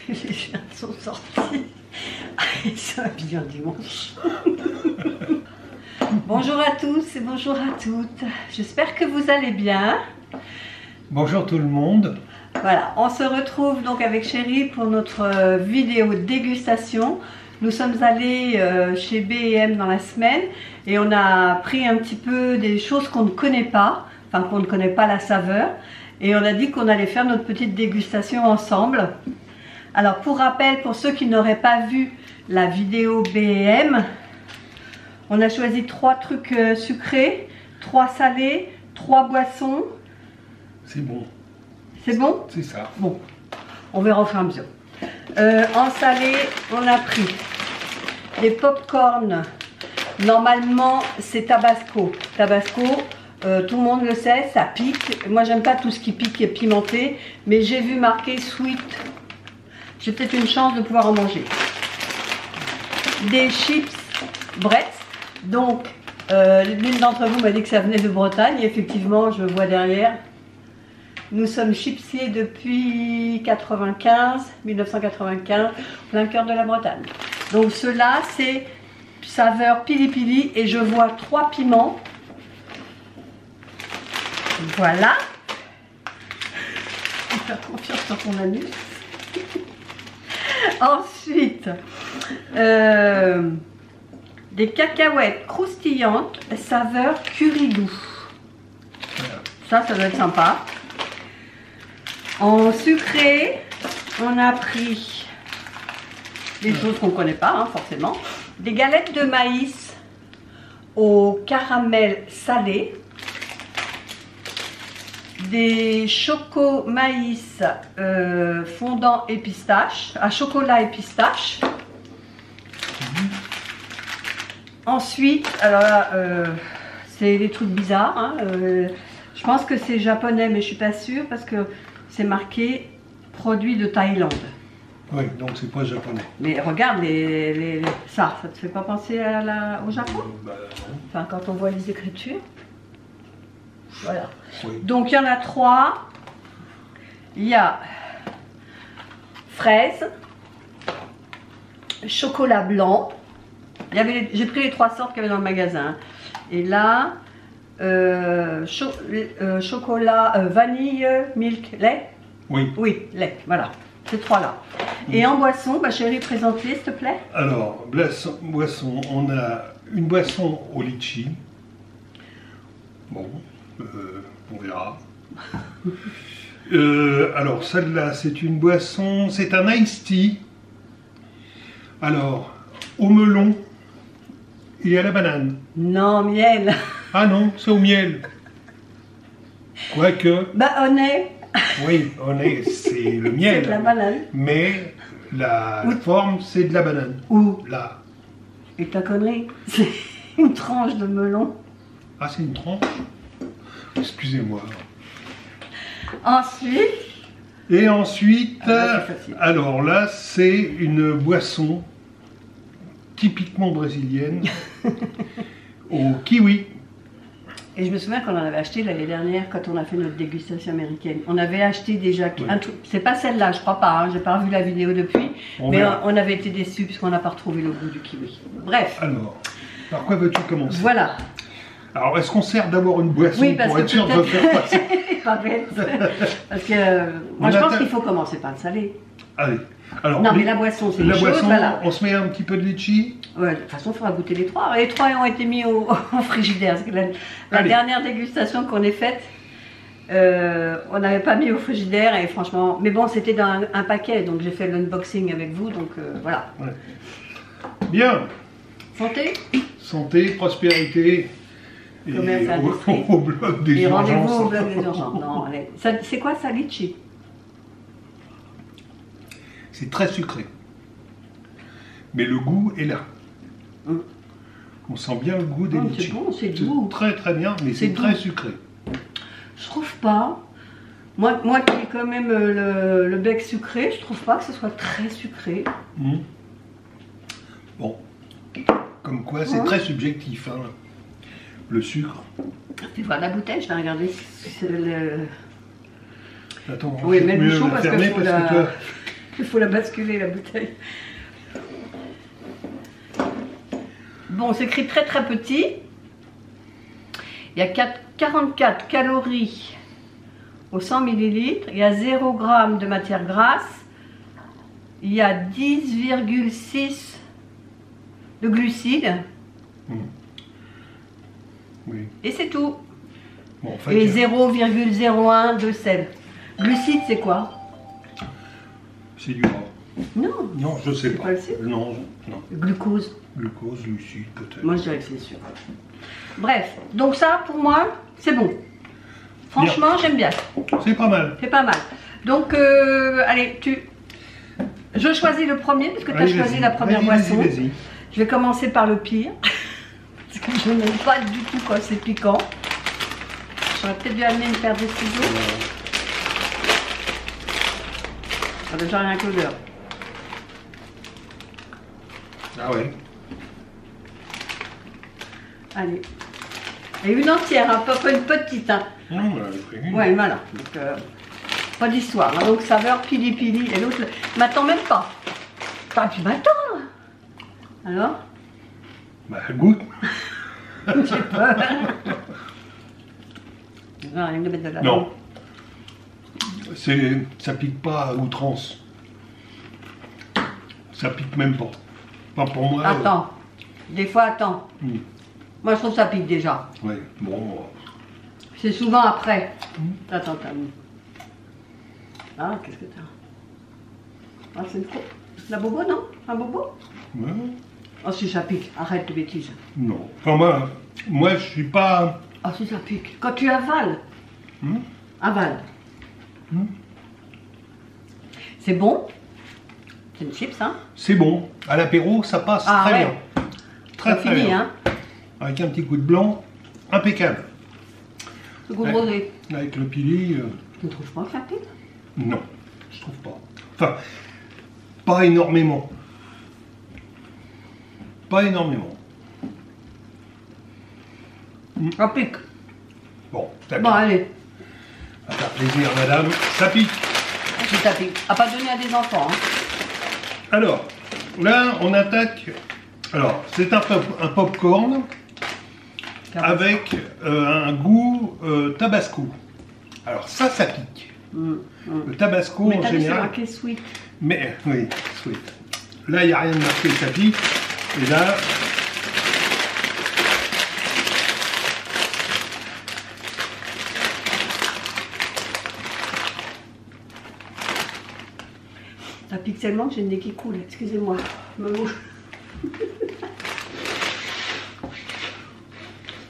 Les chiens sont sortis. Ils sont habillés en dimanche. Bonjour à tous et bonjour à toutes. J'espère que vous allez bien. Bonjour tout le monde. Voilà, on se retrouve donc avec Chérie pour notre vidéo dégustation. Nous sommes allés chez B&M dans la semaine et on a pris un petit peu des choses qu'on ne connaît pas, enfin qu'on ne connaît pas la saveur. Et on a dit qu'on allait faire notre petite dégustation ensemble. Alors pour rappel, pour ceux qui n'auraient pas vu la vidéo B&M, on a choisi 3 trucs sucrés, 3 salés, 3 boissons. C'est bon. C'est bon? C'est ça. Bon, on verra au fur et à mesure. En salé, on a pris des pop-corn. Normalement, c'est Tabasco. Tabasco, tout le monde le sait, ça pique. Moi, j'aime pas tout ce qui pique et pimenté, mais j'ai vu marqué sweet. J'ai peut-être une chance de pouvoir en manger. Des chips Bretz. Donc, l'une d'entre vous m'a dit que ça venait de Bretagne. Et effectivement, je vois derrière. Nous sommes chipsiers depuis 1995, plein cœur de la Bretagne. Donc ceux-là, c'est saveur pili-pili et je vois 3 piments. Voilà. On va faire confiance sur ton anus. Ensuite, des cacahuètes croustillantes, saveur curry doux. Ça doit être sympa. En sucré, on a pris des choses qu'on ne connaît pas, hein, forcément. Des galettes de maïs au caramel salé. Des chocos maïs fondant et pistache, à chocolat et pistache. Ensuite, alors là, c'est des trucs bizarres. Hein, je pense que c'est japonais, mais je suis pas sûre parce que c'est marqué produit de Thaïlande. Oui, donc c'est pas japonais. Mais regarde, ça te fait pas penser au Japon? Bah, non. Enfin, quand on voit les écritures. Voilà. Oui. Donc, il y en a 3. Il y a fraise, chocolat blanc. J'ai pris les 3 sortes qu'il y avait dans le magasin. Et là, chocolat, vanille, milk, lait. Oui. Oui, lait, voilà. Ces 3-là. Et en boisson, Chérie, présente-les, s'il te plaît. Alors, boisson, on a une boisson au litchi. Bon, on verra. Alors, celle-là, c'est une boisson, c'est un iced tea. Alors, au melon et à la banane. Non, miel. Ah non, c'est au miel. Quoique. On est. Oui, c'est le miel. C'est de la banane. Mais la forme, c'est de la banane. Où? Là. Et ta connerie, c'est une tranche de melon. Ah, c'est une tranche? Excusez-moi. Ensuite. Et ensuite, facile. alors là, c'est une boisson typiquement brésilienne au kiwi. Et je me souviens qu'on en avait acheté l'année dernière quand on a fait notre dégustation américaine. On avait acheté déjà un truc. C'est pas celle-là, je crois pas. Hein, j'ai pas revu la vidéo depuis. Mais on avait été déçus puisqu'on n'a pas retrouvé le goût du kiwi. Bref. Alors, par quoi veux-tu commencer? Voilà. Alors, est-ce qu'on sert d'abord une boisson pour être sûr de faire passer? Pas bête. Parce que moi, je pense qu'il faut commencer par le salé. Allez. Alors, non, mais la boisson, c'est une chose, boisson, voilà. On se met un petit peu de litchi. Ouais, de toute façon, il faudra goûter les 3. Les 3 ont été mis au frigidaire. Parce que la dernière dégustation qu'on ait faite, on n'avait pas mis au frigidaire. Et franchement, mais bon, c'était dans un paquet. Donc, j'ai fait l'unboxing avec vous. Donc, voilà. Ouais. Bien. Santé. Santé, prospérité. Commerce, industrie. Au bloc des et urgences. rendez-vous au bloc des urgences. Non, allez. C'est quoi ça, litchi? C'est très sucré. Mais le goût est là. On sent bien le goût des litchis. C'est bon, c'est doux. Très très bien, mais c'est très sucré. Je trouve pas. Moi qui ai quand même le bec sucré, je trouve pas que ce soit très sucré. Bon. Comme quoi, c'est très subjectif. Hein. Le sucre. Tu vois la bouteille, je vais regarder si c'est le... Attends, oui, mais le bouchon parce que toi, Il faut la basculer, la bouteille. Bon, c'est écrit très très petit. Il y a 44 calories au 100 ml. Il y a 0 g de matière grasse. Il y a 10,6 de glucides. Oui. Et c'est tout. Bon, en fait, Et 0,01 de sel. Glucides, c'est quoi? c'est du gras. Non. Non, je sais C'est pas. pas le sucre? Non, non. Glucose. Glucose, glucides, peut-être. Moi, je dirais que c'est sûr. Bref, donc ça, pour moi, c'est bon. Franchement, j'aime bien. C'est pas mal. C'est pas mal. Donc, allez, je choisis le premier, parce que tu as Allez, choisi vas-y. la première Vas-y, boisson. vas-y, vas-y. Je vais commencer par le pire. Parce que je n'aime pas du tout quand c'est piquant. J'aurais peut-être dû amener une paire de ciseaux. Ça n'a déjà rien que l'odeur. Ah ouais. Allez. Et une entière, hein, pas une petite. Hein. Non, mais elle est prévenue. Ouais, voilà. Donc, pas d'histoire. Hein. Donc, saveur pili pili. Et l'autre, il m'attend même pas. Ah, tu m'attends. Alors? Bah, goûte. J'ai peur. Non, rien de mettre de la Non. Ça pique pas à outrance. Ça pique même pas. Pas pour moi. Attends. Des fois, attends. Moi, je trouve que ça pique déjà. Ouais, bon. C'est souvent après. Attends, attends. Ah, qu'est-ce que t'as? Ah, c'est une faux. La bobo, non? Un bobo? Ouais. Oh, si ça pique. Arrête de bêtises. Non. Enfin, moi, je suis pas. Oh, si ça pique. Quand tu avales. Avale. C'est bon. C'est une chips, hein? C'est bon. À l'apéro, ça passe très ouais. bien. Très, Ça très finit, bien. hein? Avec un petit coup de blanc, impeccable. Ce goût de Ouais. rosé. Avec le pili, Tu ne trouves pas que ça pique? non, je trouve pas. Enfin, pas énormément. Pas énormément. Ça pique. Bon, ça Bon, pique. allez. À faire plaisir, madame. Ça pique. Si ça pique. À pas donner à des enfants, hein? Alors, là, on attaque. Alors, c'est un popcorn avec un goût tabasco. Alors, ça pique. Le tabasco, Mais en t'as vu, c'est général. marqué sweet. Mais, oui, sweet. Là, il n'y a rien de marqué, ça pique. Et là. Ça pique tellement que j'ai le nez qui coule. Excusez-moi. Me mouche.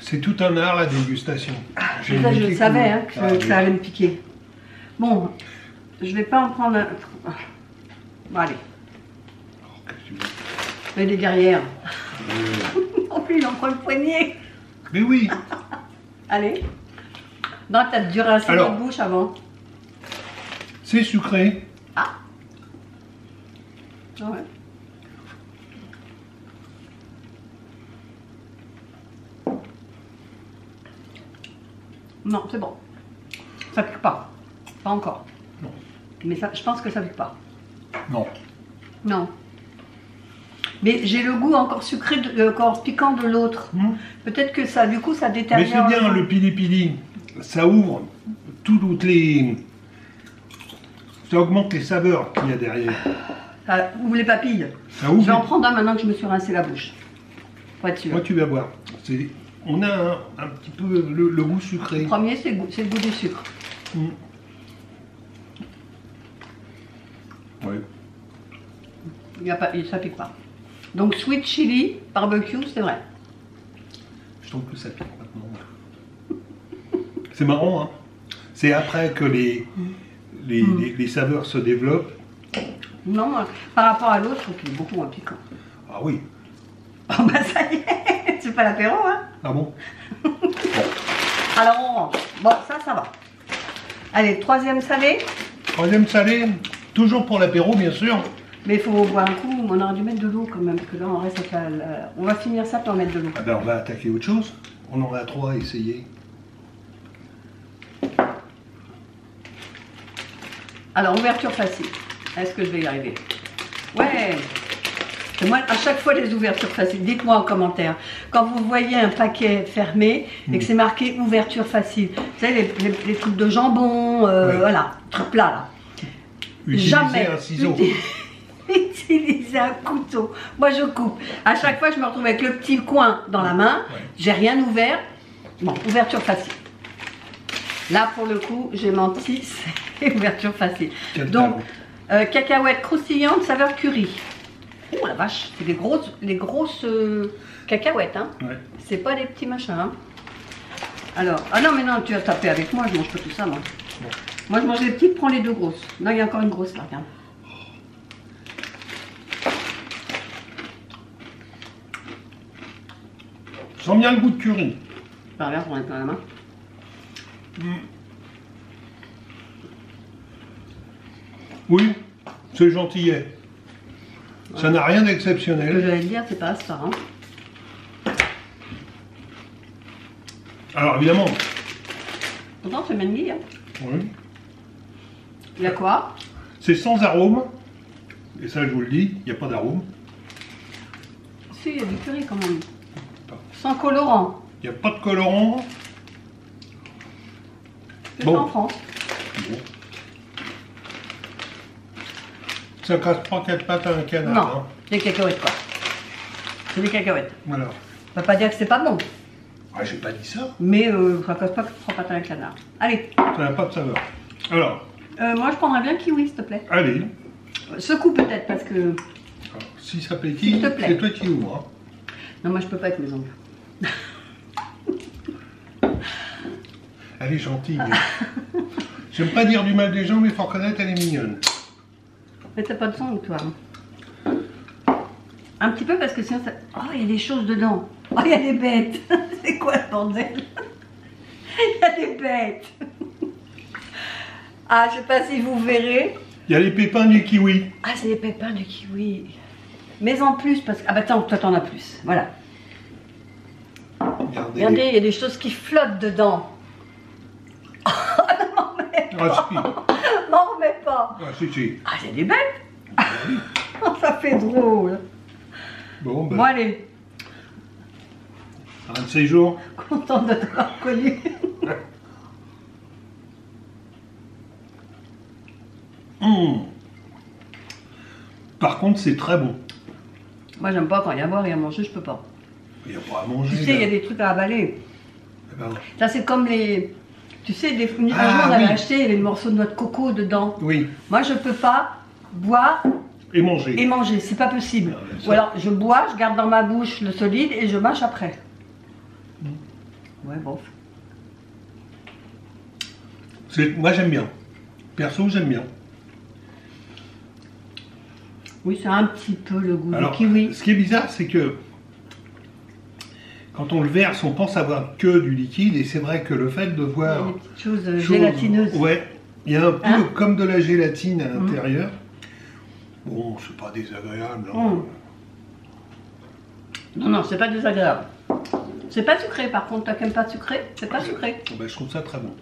C'est tout un art, la dégustation. J'ai Ça, le je nez le qui savais, coule. hein, que Ah, ça allait me piquer. Bon, je vais pas en prendre un. Bon, allez. Alors, qu'est-ce que tu veux? Mais des guerrières. En plus, il en prend une poignée. Mais oui. Allez. Non, t'as dû rincer Alors. votre bouche avant. C'est sucré. Ah ouais. Non, c'est bon. Ça pique pas. Pas encore. Non. Mais ça, je pense que ça pique pas. Non. Non. Mais j'ai le goût encore sucré, encore piquant de l'autre. Peut-être que ça, du coup, ça Mais détériore. c'est bien, le pili-pili. Ça ouvre toutes les. Ça augmente les saveurs qu'il y a derrière. Ça ouvre les papilles. Ça ouvre. Je vais en prendre un maintenant que je me suis rincé la bouche. Pour être sûr. Moi, tu vas voir. On a un petit peu le goût sucré. Le premier, c'est le goût du sucre. Ouais. Il y a pas, ça pique pas. Donc, sweet chili, barbecue, c'est vrai. Je trouve que ça pique maintenant. C'est marrant, hein. C'est après que les saveurs se développent. Non, par rapport à l'autre, je trouve qu'il est beaucoup moins piquant. Ah oui. Oh bah ça y est, c'est pas l'apéro, hein. Ah bon? Alors on range. Bon, ça va. Allez, troisième salé. Troisième salé, toujours pour l'apéro, bien sûr. Mais il faut boire un coup, on aurait dû mettre de l'eau quand même, parce que là on reste à on va finir ça puis on va mettre de l'eau. Ah ben, on va attaquer autre chose. On en a trois à essayer. Alors, ouverture facile. Est-ce que je vais y arriver? Ouais. Et moi, à chaque fois, les ouvertures faciles. Dites-moi en commentaire. Quand vous voyez un paquet fermé et que c'est marqué ouverture facile, vous savez, les trucs de jambon, voilà, trucs plats là. Utilisez Jamais. un ciseau. Utiliser un couteau. Moi, je coupe. À chaque fois, je me retrouve avec le petit coin dans la main. Ouais. J'ai rien ouvert. Bon, ouverture facile. Là, pour le coup, j'ai menti. C'est ouverture facile. Donc, cacahuètes croustillantes, saveur curry. Oh la vache, c'est les grosses cacahuètes, hein. Ouais. C'est pas des petits machins, hein. Alors, ah non, mais non, tu as tapé avec moi, je mange pas tout ça, moi. Bon. Moi, je mange les petites, prends les deux grosses. Non, il y a encore une grosse là, regarde. Je sens bien le goût de curry. Bah, regarde, on est plein la main. Oui, c'est gentillet. Ouais. Ça n'a rien Ce que d'exceptionnel. j'allais te dire, c'est pas ça, hein. Alors évidemment, Pourtant, c'est Mendy, hein. oui, Il y a quoi? c'est sans arôme. Et ça, je vous le dis, il n'y a pas d'arôme. Si, il y a du curry quand même. Sans colorant. Il n'y a pas de colorant. C'est Bon. en France. Bon. Ça casse pas 4 pattes à un canard. Non, Hein. des cacahuètes quoi. C'est des cacahuètes. Voilà. Ça veut pas dire que c'est pas bon, Ah, j'ai pas dit ça. mais ça casse pas 3 pattes à un canard. Allez, Ça n'a pas de saveur. Alors, moi je prendrais bien kiwi s'il te plaît. allez. Secoue peut-être parce que... Alors, si ça pétille, S'il te plaît. c'est toi qui ouvres. Hein. Non, moi je peux pas avec mes ongles. Elle est gentille. Mais... J'aime pas dire du mal des gens, mais il faut reconnaître, elle est mignonne. Mais t'as pas de sang toi. Un petit peu parce que sinon ça... Oh, il y a des choses dedans. Oh, il y a des bêtes. C'est quoi ce bordel? Il y a des bêtes. Ah, je sais pas si vous verrez. Il y a les pépins du kiwi. Ah, c'est des pépins de kiwi. Mais en plus, parce que... Ah bah attends, toi t'en as plus. Voilà. Regardez, il y a des choses qui flottent dedans. Oh, non, m'en remets pas. Ah, si. M'en remets pas. Ah, si, si. Ah, c'est des bêtes. Ça fait drôle. Bon, ben, Bon, allez. un de ces jours. Contente de t'avoir connu. Par contre, c'est très bon. Moi, j'aime pas quand il y a à boire et à manger, je peux pas. Il n'y a pas à manger. Tu sais, il y a là. des trucs à avaler. Eh ben, Ça, c'est comme les... Tu sais, un jour, Ah, on avait oui. acheté, il y avait le morceau de noix de coco dedans. oui, Moi, je peux pas boire et manger. et manger, c'est pas possible. Ah, mais ça- Ou alors, je bois, je garde dans ma bouche le solide et je mâche après. Ouais, bon. Moi, j'aime bien. Perso, j'aime bien. Oui, c'est un petit peu le goût Alors, du kiwi. ce qui est bizarre, c'est que quand on le verse, on pense avoir que du liquide, et c'est vrai que le fait de Il y a voir des petites choses chose- gélatineuses. ouais, il y a un peu Hein comme de la gélatine à l'intérieur. Bon, c'est pas désagréable. Hein. Non, non, c'est pas désagréable. C'est pas sucré, par contre. Toi qui n'aimes pas sucré, c'est pas sucré. Oh, ben, je trouve ça très bon.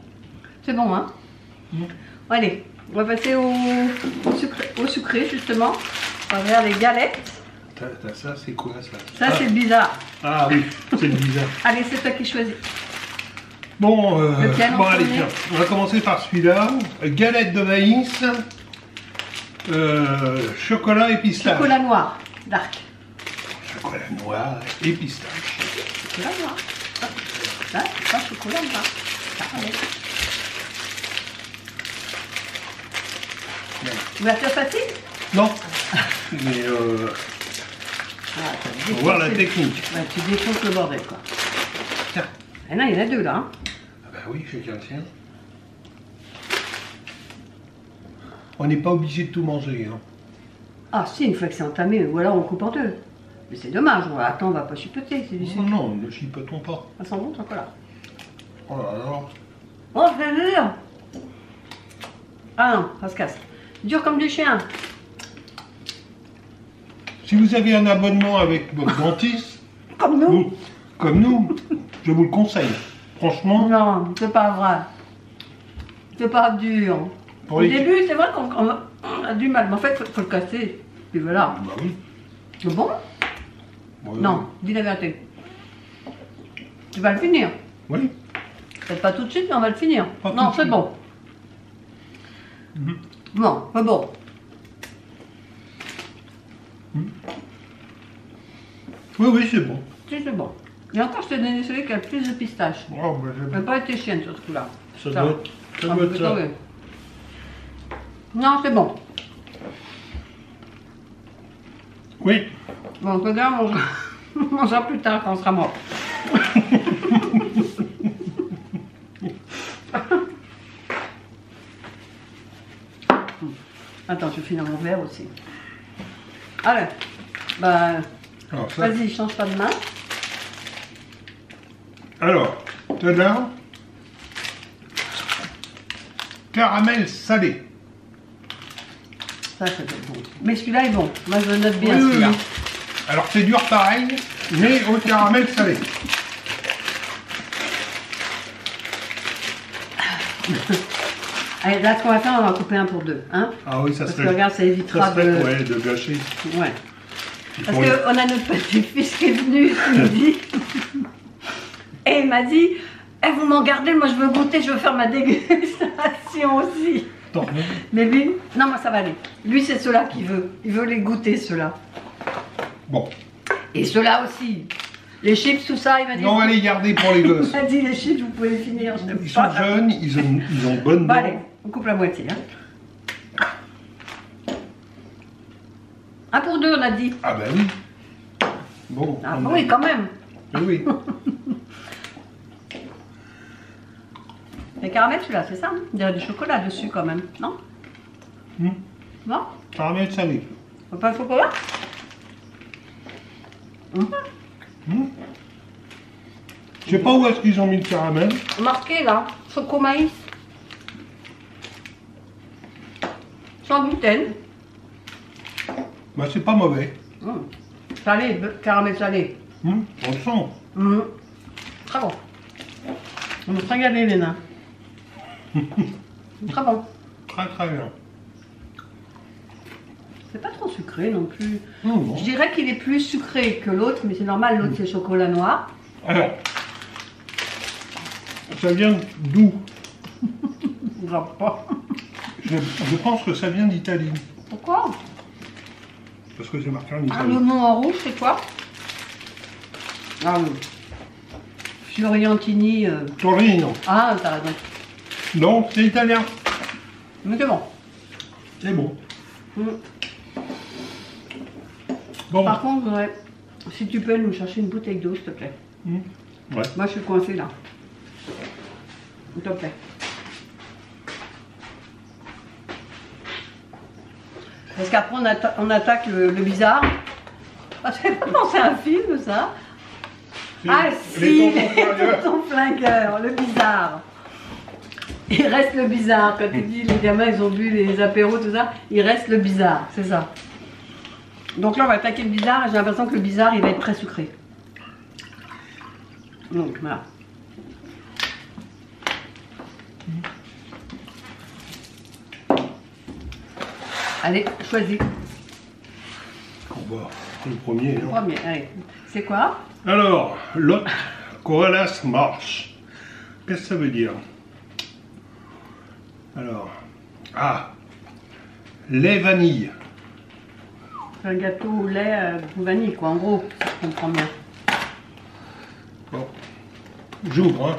C'est bon, hein. Allez, on va passer au sucré, justement. On va faire les galettes. T'as ça, c'est quoi ça? Ça, c'est bizarre. Ah oui, c'est bizarre. Allez, c'est toi qui choisis. Bon, Lequel en bon allez, premier tiens, on va commencer par celui-là. Galette de maïs, chocolat et pistache. Chocolat noir, dark. Chocolat noir et pistache. Chocolat noir. Ça, c'est pas chocolat noir. Ça, allez. Ouverture facile? Non, mais Ah, faut voir la technique. Ouais, tu défonces le bordel, quoi. Tiens. Ah non, il y en a deux, là. Hein. Ah bah oui, chacun le sien. On n'est pas obligé de tout manger. Hein. Ah si, une fois que c'est entamé, ou alors on coupe en deux. Mais c'est dommage, attends, on va pas chipoter, c'est du sucre. Non, non, ne chipotons pas. Ça sent bon, le chocolat. Oh là là. Oh, c'est dur. Ah non, ça se casse. Dur comme du chien. Si vous avez un abonnement avec votre dentiste, Comme nous. vous, comme nous, je vous le conseille. Franchement, Non, c'est pas vrai. C'est pas dur. Pour Au les- début, c'est vrai qu'on a du mal, mais en fait, faut le casser. Puis voilà. Bah oui. C'est bon? Ouais. Non, dis la vérité. Tu vas le finir. Oui. Peut-être pas tout de suite, mais on va le finir. Pas tout Non, de c'est suite. bon. Mhm. Bon, c'est bon. Oui, oui, c'est bon. Si, c'est bon. Et encore, je t'ai donné celui qui a le plus de pistaches. Oh, bah, c'est Ça n'a bon. pas été chienne sur ce coup-là. Ça doit être ça. Ah, Doit être mais ça. oui. Non, c'est bon. Oui. Bon, regarde, on mangera plus tard quand on sera mort. Attends, je finis dans mon verre aussi. Allez, bah, Alors, ça. vas-y, change pas de main. Alors, tada. Caramel salé. Ça, c'est bon. Mais celui-là est bon. Moi, je le note bien, Oui, oui, celui-là. oui. Alors, c'est dur pareil, mais au caramel salé. Allez, là, ce qu'on va faire, on va en couper un pour deux. Hein? Ah oui, ça Parce que serait. regarde, ça évitera Ça serait, de... ouais, de gâcher. Ouais. Ils Parce font- qu'on a notre petit-fils qui est venu ce midi. Et il m'a dit, eh, vous m'en gardez, moi je veux goûter, je veux faire ma dégustation aussi. Attends, Mais lui, non, moi ça va aller. Lui, c'est ceux-là qu'il veut. Il veut les goûter, ceux-là. bon. Et ceux-là aussi. Les chips, tout ça, il m'a dit. Non, on va les garder pour les gosses. Il m'a dit, les chips, vous pouvez les finir. Je Ils sont jeunes, ils ont bonne Bon, dent. allez, on coupe la moitié. Hein. Un pour deux, on a dit. Ah ben oui. Bon. Ah on a- oui, quand même. Oui, oui. Les caramels, celui-là, c'est ça, hein? Il y a du chocolat dessus quand même, non? Hmm. Non? Caramel salé. Faut pas le chocolat? Hmm. Je sais pas où est-ce qu'ils ont mis le caramel. Marqué là, choco maïs. Sans gluten. Bah c'est pas mauvais. Salé, caramel salé. On le sent. Très bon. On me fait régaler les nains. Très bon. Très très bien. C'est pas trop sucré non plus. Bon. Je dirais qu'il est plus sucré que l'autre, mais c'est normal, l'autre c'est chocolat noir. Alors, ça vient d'où? Je vois pas. Je pense que ça vient d'Italie. Pourquoi? Parce que c'est marqué en Ah, Italie. le nom en rouge, c'est quoi? Ah oui. Fioriantini. Torino. Ah, t'as raison. Non, c'est italien. Mais c'est bon. C'est bon. Mm. Bon. Par contre, ouais, si tu peux nous chercher une bouteille d'eau, s'il te plaît. Ouais. Moi, je suis coincée là. S'il te plaît. Parce qu'après, on attaque le bizarre. Ah, ça fait penser à un film, ça. Ah si, Les les tontons flingueurs, le bizarre. Il reste le bizarre. Quand tu dis les gamins, ils ont bu les apéros, tout ça, il reste le bizarre, c'est ça. Donc là, on va attaquer le bizarre et j'ai l'impression que le bizarre, il va être très sucré. Donc voilà. Allez, choisis. Bon, bah, c'est le premier. hein. Premier, allez. C'est quoi? Alors, l'autre, Corellas Marsh. Qu'est-ce que ça veut dire? Alors, lait vanille. C'est un gâteau au lait vanille, quoi, en gros, si je comprends bien. Bon, j'ouvre. Hein.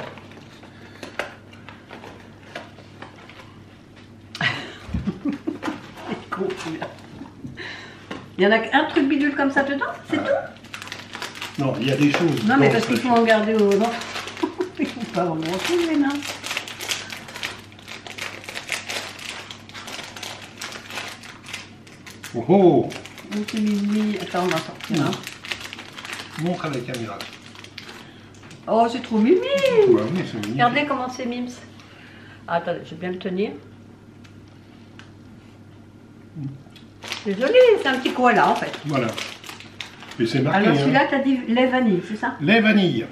C'est con, celui-là. Il y en a qu'un truc bidule comme ça dedans, c'est tout? Non, il y a des choses. Non, mais dans parce ce qu'il faut truc. en garder au... Non. Il faut pas vraiment retrouver, les nains. Oh, oh, Un petit mini... Attends, on va sortir, hein. montre à la caméra. Oh, c'est trop mimi! Ouais, oui, c'est magnifique. Regardez comment c'est mimes. Ah, attendez, je vais bien le tenir. C'est joli, c'est un petit koala en fait. Voilà. Et c'est marqué. Alors celui-là, hein. tu as dit lait vanille, c'est ça? Lait vanille.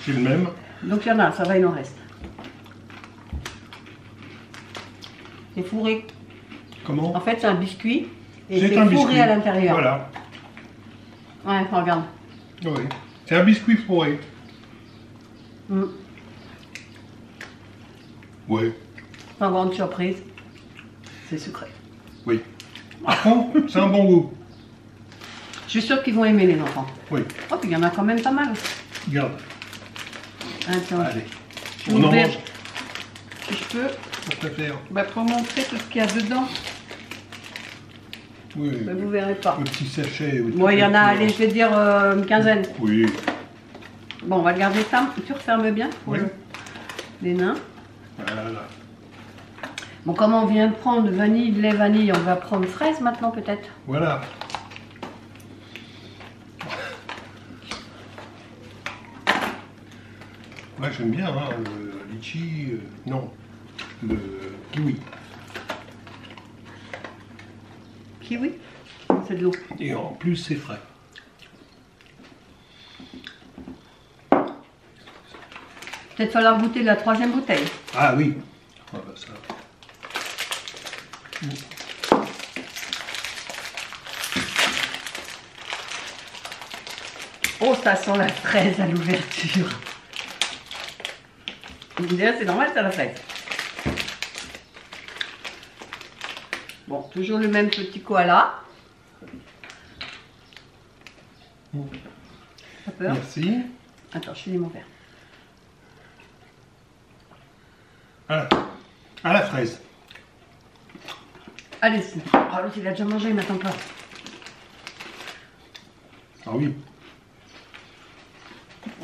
C'est le même. Donc il y en a, ça va, il en reste. C'est fourré. Comment? En fait, c'est un biscuit et C'est c'est un fourré biscuit. à l'intérieur. Voilà. Ouais, regarde. Oui. C'est un biscuit fourré. Mm. Oui. Sans grande surprise. C'est sucré. Oui. Par contre, c'est un bon goût. Je suis sûre qu'ils vont aimer les enfants. Oui. Oh, puis il y en a quand même pas mal. Regarde. Attends, Allez. je vais On en ouvrir, mange. si je peux, Pour te faire. pour montrer tout ce qu'il y a dedans. Oui. Mais vous verrez pas. Le petit sachet. Bon, il y en a, allez, je vais dire une quinzaine. Oui. Bon, on va garder ça. Tu refermes bien pour Oui. les nains. Voilà. Bon, comme on vient de prendre vanille, lait, vanille, on va prendre fraise maintenant peut-être. Voilà. Moi j'aime bien hein, le litchi, non, le kiwi. Kiwi, c'est de l'eau. Et en plus c'est frais. Peut-être falloir goûter la troisième bouteille. Ah oui. Ah bah ça. Oh, ça sent la fraise à l'ouverture. Vous me direz, c'est normal, c'est la fraise. Bon, toujours le même petit koala. T'as peur? Merci. Attends, je finis mon verre. Voilà. À la fraise. Allez-y. Oh, l'autre, il a déjà mangé, il m'attend pas. Ah oui.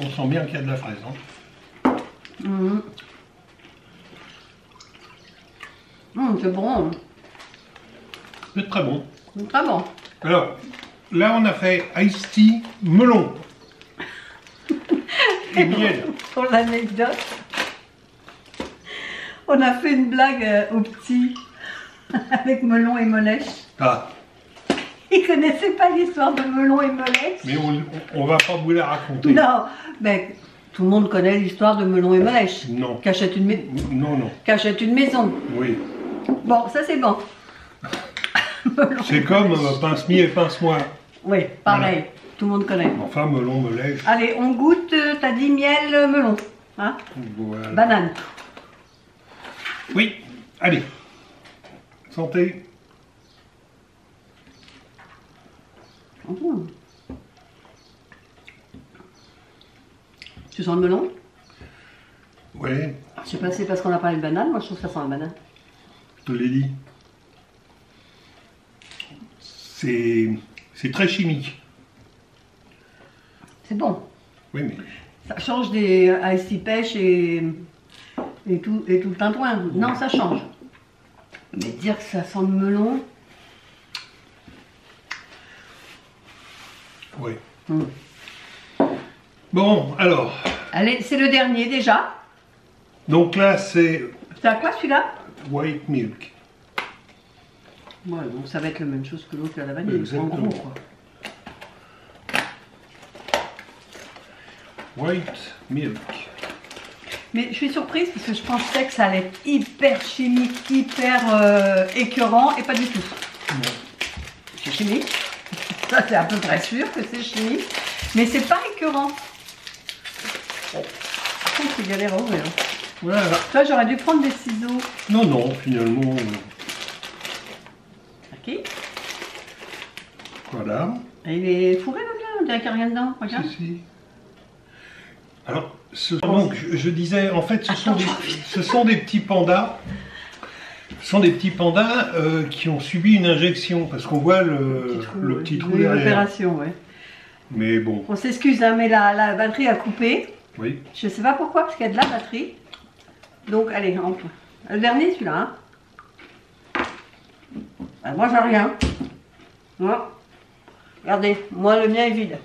On sent bien qu'il y a de la fraise. Hein. Mmh. Mmh, c'est bon. C'est très bon. C'est très bon. Alors, là on a fait iced tea melon. Et miel. Pour l'anecdote, on a fait une blague au petit avec melon et molèche. Ah, Il connaissait pas l'histoire de melon et molèche. mais on va pas vous la raconter. Non, mais tout le monde connaît l'histoire de melon et molèche. Non. Qui achète une, Non, non. qui achète une maison. Oui. Bon, ça c'est bon. Melon C'est et comme molèche. pince-mi et pince-moi. Oui, pareil. Tout le monde connaît. Enfin, melon, melèche. Allez, on goûte, t'as dit miel, melon. Hein? Voilà. Banane. Oui, allez. Santé. Mmh. Tu sens le melon? Oui, Je sais pas si c'est parce qu'on a parlé de banane, moi je trouve que ça sent la banane. je te l'ai dit. C'est très chimique. C'est bon. Oui, mais Ça change des ice pêche et tout le tintouin. Non, ça change. Mais dire que ça sent le melon. oui. Mmh. Bon, alors. Allez, c'est le dernier déjà. Donc là, c'est C'est à quoi celui-là? white milk. Ouais, donc ça va être la même chose que l'autre à la vanille. En Exactement. gros, quoi. White milk. Mais je suis surprise parce que je pensais que ça allait être hyper chimique, hyper écœurant et pas du tout. Non. C'est chimique. Ça, c'est à peu près sûr que c'est chimique. Mais c'est pas écœurant. Par contre, c'est galère à ouvrir. Voilà. Toi, j'aurais dû prendre des ciseaux. Non, non, finalement. Ok. Voilà. Et il est fourré le bien, on dirait qu'il n'y a rien dedans. Regarde. Si, si. Alors, donc, je disais, en fait, ce sont des petits pandas. Ce sont des petits pandas qui ont subi une injection, parce qu'on voit le petit trou derrière. L'opération, ouais. Mais bon, On s'excuse, hein, mais la batterie a coupé. oui. Je sais pas pourquoi, parce qu'il y a de la batterie. Donc, allez, le dernier, celui-là. Hein. Moi, j'ai rien. Non. Regardez, moi, le mien est vide.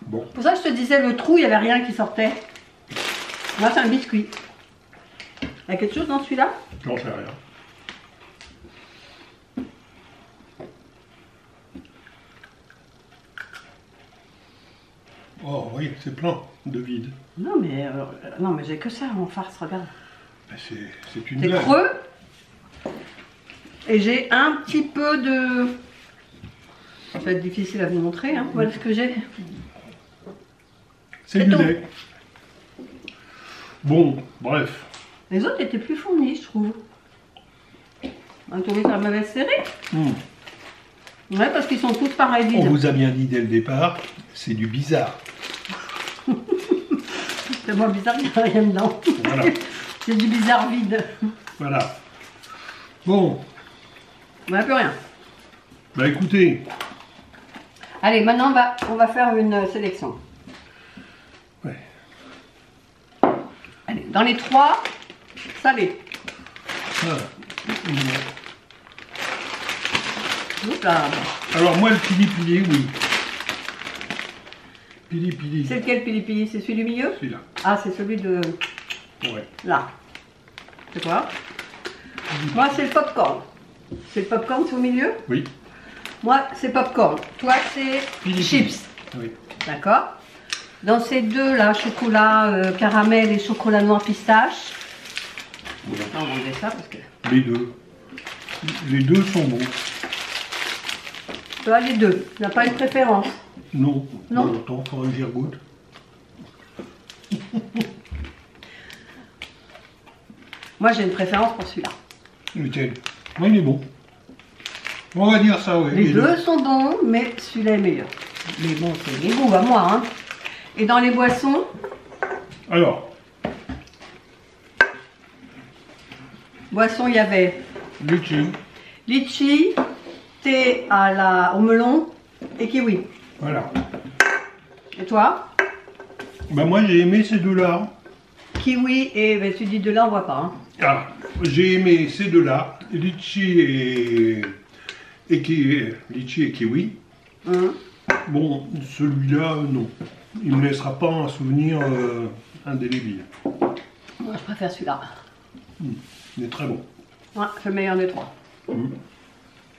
Bon, Pour ça, je te disais, le trou, il n'y avait rien qui sortait. Moi, c'est un biscuit. Il y a quelque chose dans celui-là? j'en sais rien. Oh oui, c'est plein de vide. Non, mais j'ai que ça en farce, regarde. Ben, c'est une C'est blague. creux. Et j'ai un petit peu de... Ça va être difficile à vous montrer, hein. Voilà ce que j'ai. C'est du tout. lait. Bon, bref. Les autres étaient plus fournis, je trouve. On a trouvé que la mauvaise série. Ouais, parce qu'ils sont tous pareils. On vous a bien dit dès le départ, c'est du bizarre. C'est moins bizarre, il n'y a rien dedans. Voilà. C'est du bizarre vide. Voilà. Bon. On n'a plus rien. Bah écoutez. Allez, maintenant on va faire une sélection. Ouais. Allez, dans les 3, salé. Voilà. Oups là. Alors moi le pili-pili, oui. Pili-pili. C'est lequel pili-pili? C'est celui du milieu? Celui-là. Ah, c'est celui de... Ouais. Là. C'est quoi? Moi, c'est le popcorn. C'est le popcorn, c'est au milieu? Oui. Moi, c'est popcorn. Toi, c'est Pili-pili. chips. Oui. D'accord? Dans ces deux là, chocolat caramel et chocolat noir pistache. On va enlever ça parce que... Les deux. Les deux sont bons. Toi, les deux. Tu n'as pas une préférence? Non. Non. Pas longtemps, faudrait que j'y regoute. Moi, j'ai une préférence pour celui-là. Lequel? Oui, il est bon. On va dire ça, oui. Les deux sont bons, mais celui-là est meilleur. Mais bon, c'est les goûts à moi. Hein. Et dans les boissons? Alors. Boissons, il y avait Litchi. litchi, thé au melon et kiwi. Voilà. Et toi? Bah moi j'ai aimé ces deux-là. Kiwi et... Ben, tu dis de là, on voit pas. Hein. Ah, j'ai aimé ces deux-là. Litchi et kiwi. Bon, celui-là, non. Il ne me laissera pas un souvenir indélébile. Moi, je préfère celui-là. Il est très bon. Ouais, c'est le meilleur des trois.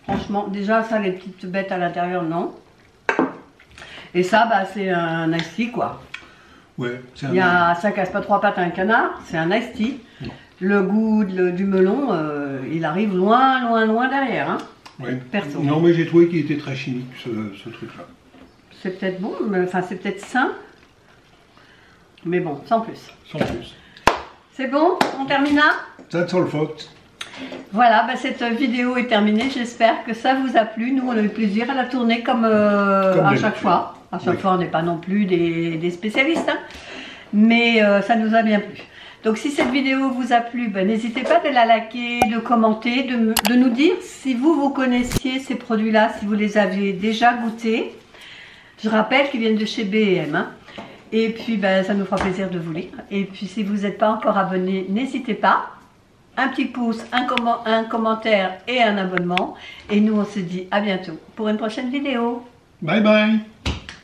Franchement, déjà, ça, les petites bêtes à l'intérieur, non. Et ça, bah, c'est un iced tea, quoi. Ouais, c'est Ça casse pas trois pattes à un canard, c'est un iced tea. Le goût du melon, il arrive loin, loin, loin derrière. Hein. Ouais. Perso. Non, mais j'ai trouvé qu'il était très chimique, ce truc-là. C'est peut-être bon, mais, enfin, c'est peut-être sain. Mais bon, sans plus. Sans plus. C'est bon? On termine là? That's all, folks. Voilà, bah, cette vidéo est terminée. J'espère que ça vous a plu. Nous, on a eu plaisir à la tourner comme à chaque fois. À chaque fois, on n'est pas non plus des spécialistes. Hein. Mais ça nous a bien plu. Donc, si cette vidéo vous a plu, bah, n'hésitez pas de la liker, de commenter, de nous dire si vous connaissiez ces produits-là, si vous les aviez déjà goûtés. Je rappelle qu'ils viennent de chez B&M. Hein. Et puis, ben, ça nous fera plaisir de vous lire. Et puis, si vous n'êtes pas encore abonné, n'hésitez pas. Un petit pouce, un commentaire et un abonnement. Et nous, on se dit à bientôt pour une prochaine vidéo. Bye bye.